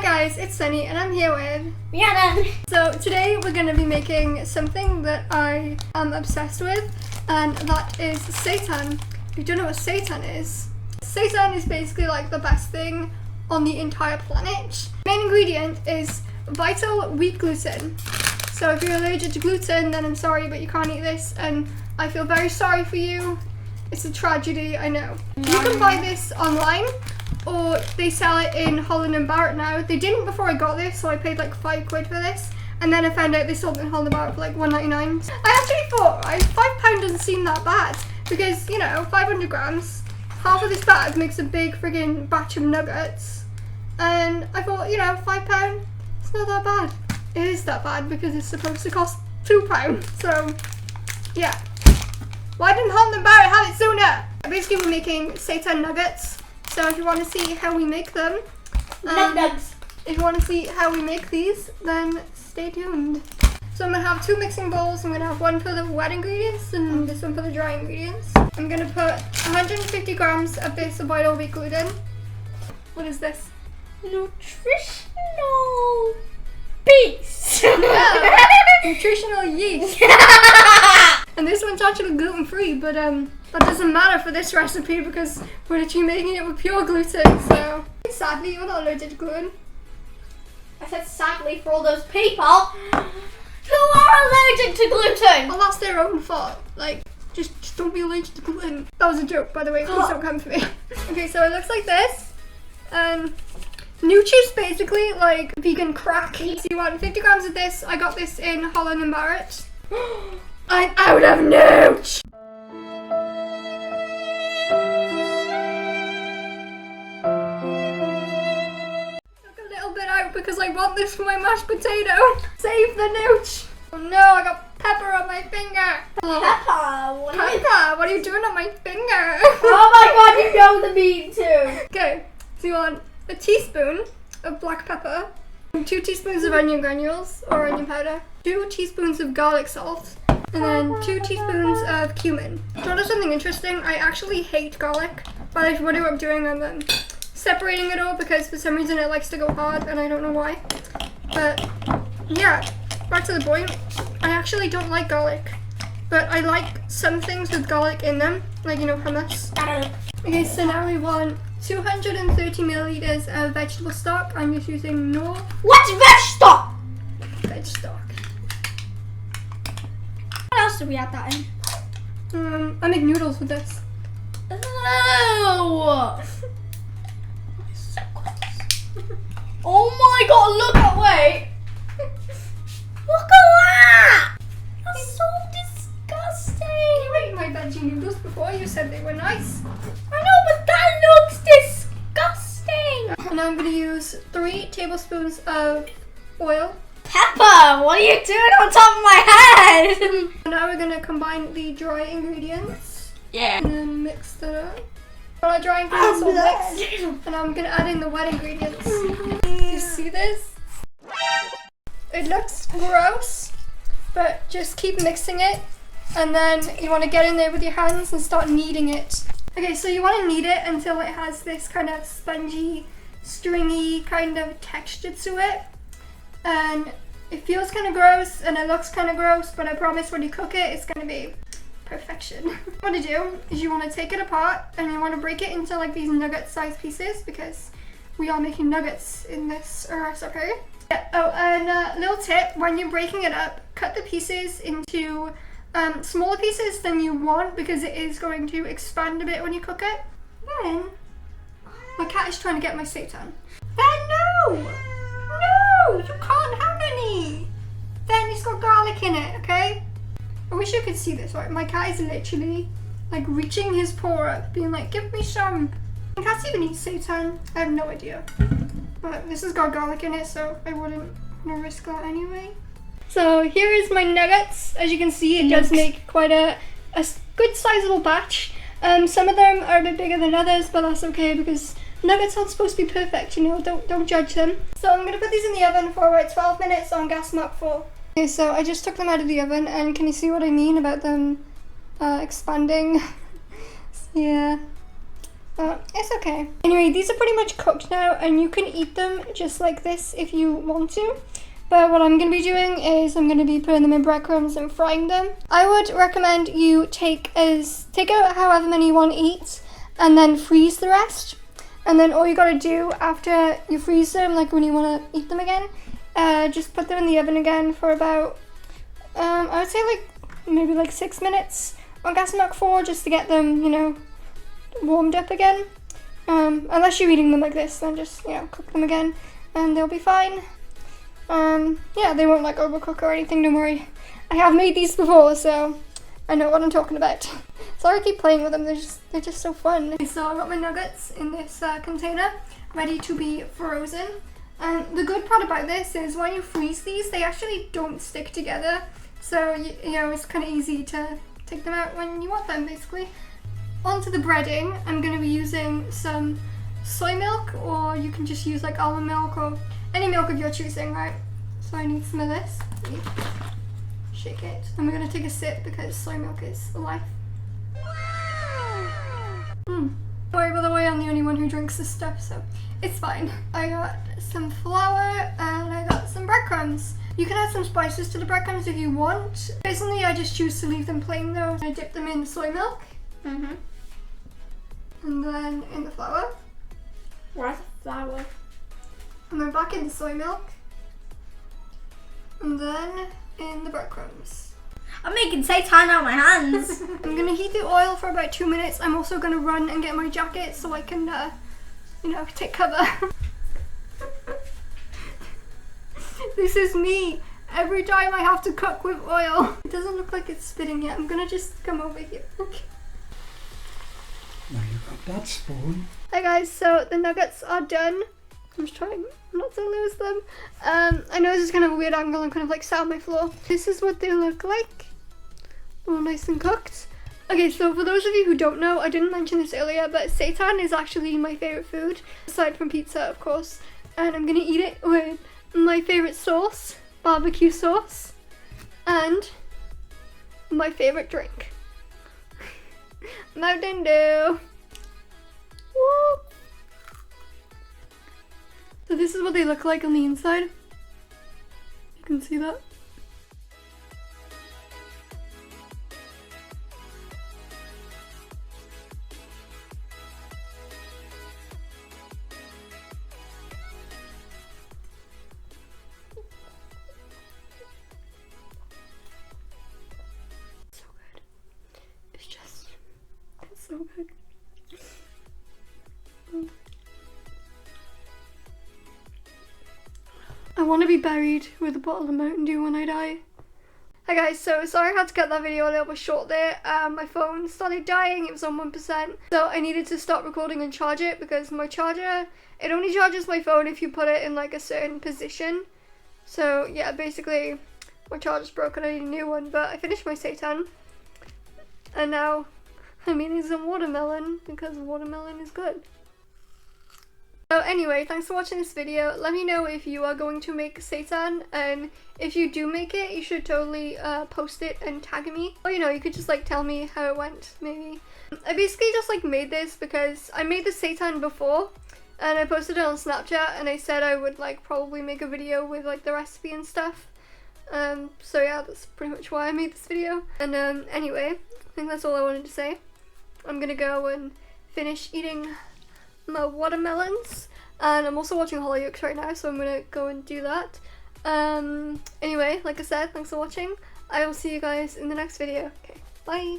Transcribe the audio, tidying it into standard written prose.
guys, it's Sunnie and I'm here with Rhiannon. So today we're going to be making something that I am obsessed with, and that is Seitan. If you don't know what Seitan is basically like the best thing on the entire planet. The main ingredient is vital wheat gluten. So if you're allergic to gluten, then I'm sorry, but you can't eat this, and I feel very sorry for you. It's a tragedy, I know. You can buy this online, or they sell it in Holland & Barrett now. They didn't before I got this, so I paid like £5 for this. And then I found out they sold it in Holland & Barrett for like £1.99. I actually thought, £5 doesn't seem that bad. Because, you know, 500 grams, half of this bag makes a big friggin' batch of nuggets. And I thought, you know, £5, it's not that bad. It is that bad because it's supposed to cost £2. So, yeah. Why didn't Holland & Barrett have it sooner? Basically, we're making Seitan nuggets. So if you want to see how we make them, if you want to see how we make these, then stay tuned. So I'm going to have 2 mixing bowls. I'm going to have one for the wet ingredients and this one for the dry ingredients. I'm going to put 150 grams of this vital wheat gluten. What is this? Nutritional beast. Yeah, nutritional yeast. And this one's actually gluten-free, but that doesn't matter for this recipe because we're literally making it with pure gluten, so. Sadly, you're not allergic to gluten. I said sadly for all those people who are allergic to gluten. Well, that's their own fault. Like, just don't be allergic to gluten. That was a joke, by the way, please don't come for me. Okay, so it looks like this. Nutri's basically like vegan crack. So you want 50 grams of this. I got this in Holland & Barrett. I'm out of nooch! Took a little bit out because I want this for my mashed potato. Save the nooch! Oh no, I got pepper on my finger. Pepper, What are you doing on my finger? Oh my god, you know the mean too. Okay, so you want a teaspoon of black pepper, 2 teaspoons of onion granules or onion powder, 2 teaspoons of garlic salt, and then 2 teaspoons of cumin. Do you want to know something interesting? I actually hate garlic, but if you wonder what I'm doing, I'm separating it all because for some reason it likes to go hard and I don't know why. But yeah, back to the point. I actually don't like garlic, but I like some things with garlic in them, like, you know, hummus. Okay, so now we want 230 milliliters of vegetable stock. I'm just using Knorr. What's veg stock? Veg stock. What else do we add that in? I make noodles with this. Oh! Oh my god, look at, wait! Look at that! That's so disgusting! You ate my veggie noodles before, you said they were nice. I know, but that looks disgusting! And now I'm going to use 3 tablespoons of oil. Pepper, what are you doing on top of my head? And now we're going to combine the dry ingredients. Yeah. And then mix that up. When our dry ingredients all mixed, and I'm going to add in the wet ingredients. Do you see this? It looks gross, but just keep mixing it. And then you want to get in there with your hands and start kneading it. Okay, so you want to knead it until it has this kind of spongy, stringy kind of texture to it. And it feels kind of gross and it looks kind of gross, but I promise when you cook it, it's going to be perfection. What to do is you want to take it apart and you want to break it into like these nugget-sized pieces because we are making nuggets in this recipe. Yeah. Oh, and a little tip, when you're breaking it up, cut the pieces into smaller pieces than you want because it is going to expand a bit when you cook it. Then, my cat is trying to get my Seitan. Ben, no! No! You can't have any! Ben, it's got garlic in it, okay? I wish you could see this, right? My cat is literally like reaching his paw up, being like, give me some. Can cats even eat Seitan? I have no idea. But this has got garlic in it, so I wouldn't want to risk that anyway. So here is my nuggets. As you can see, it does make quite a good sizable batch. Some of them are a bit bigger than others, but that's okay because nuggets aren't supposed to be perfect, you know, don't judge them. So I'm gonna put these in the oven for about 12 minutes on gas mark 4. Okay, so I just took them out of the oven, and can you see what I mean about them expanding? Yeah. It's okay. Anyway, these are pretty much cooked now, and you can eat them just like this if you want to. But what I'm going to be doing is I'm going to be putting them in breadcrumbs and frying them. I would recommend you take out however many you want to eat and then freeze the rest. And then all you got to do after you freeze them, like when you want to eat them again, just put them in the oven again for about, I would say like maybe like 6 minutes on gas mark 4 just to get them, you know, warmed up again. Unless you're eating them like this, then just, you know, cook them again and they'll be fine. Yeah, they won't like overcook or anything, don't worry. I have made these before, so I know what I'm talking about. Sorry I keep playing with them, they're just so fun. So I got my nuggets in this container, ready to be frozen. And the good part about this is when you freeze these, they actually don't stick together. So, you know, it's kind of easy to take them out when you want them, basically. Onto the breading, I'm going to be using some soy milk, or you can just use like almond milk or any milk of your choosing, right? So I need some of this. Shake it. And we're going to take a sip because soy milk is life. Don't worry, by the way, I'm the only one who drinks this stuff, so it's fine. I got some flour and I got some breadcrumbs. You can add some spices to the breadcrumbs if you want. Personally, I just choose to leave them plain though. I dip them in the soy milk. And then in the flour. Where's the flour? And then back in the soy milk. And then in the breadcrumbs. I'm making Seitan out of my hands. I'm gonna heat the oil for about 2 minutes. I'm also gonna run and get my jacket so I can, you know, take cover. This is me. Every time I have to cook with oil. It doesn't look like it's spitting yet. I'm gonna just come over here. Okay. Now you've got that spoon. Hi guys, so the nuggets are done. I'm just trying not to lose them. I know this is kind of a weird angle. I'm kind of like sat on my floor. This is what they look like. All nice and cooked. Okay, so for those of you who don't know, I didn't mention this earlier, but seitan is actually my favorite food, aside from pizza, of course. And I'm gonna eat it with my favorite sauce, barbecue sauce, and my favorite drink, Mountain Dew. Woo! So this is what they look like on the inside. You can see that. So good. It's so good. I want to be buried with a bottle of Mountain Dew when I die. Hi guys, so sorry I had to cut that video a little bit short there. My phone started dying, it was on 1%. So I needed to stop recording and charge it because my charger, it only charges my phone if you put it in like a certain position. So yeah, basically my charger's broken, I need a new one, but I finished my seitan. And now I'm eating some watermelon because watermelon is good. So anyway, thanks for watching this video. Let me know if you are going to make seitan, and if you do make it, you should totally post it and tag me. Or you know, you could just like tell me how it went, maybe. I basically just like made this because I made the seitan before and I posted it on Snapchat and I said I would like probably make a video with like the recipe and stuff. So yeah, that's pretty much why I made this video. And anyway, I think that's all I wanted to say. I'm gonna go and finish eating my watermelons, and I'm also watching Hollyoaks right now, so I'm gonna go and do that. Anyway, like I said, thanks for watching. I will see you guys in the next video. Okay, bye.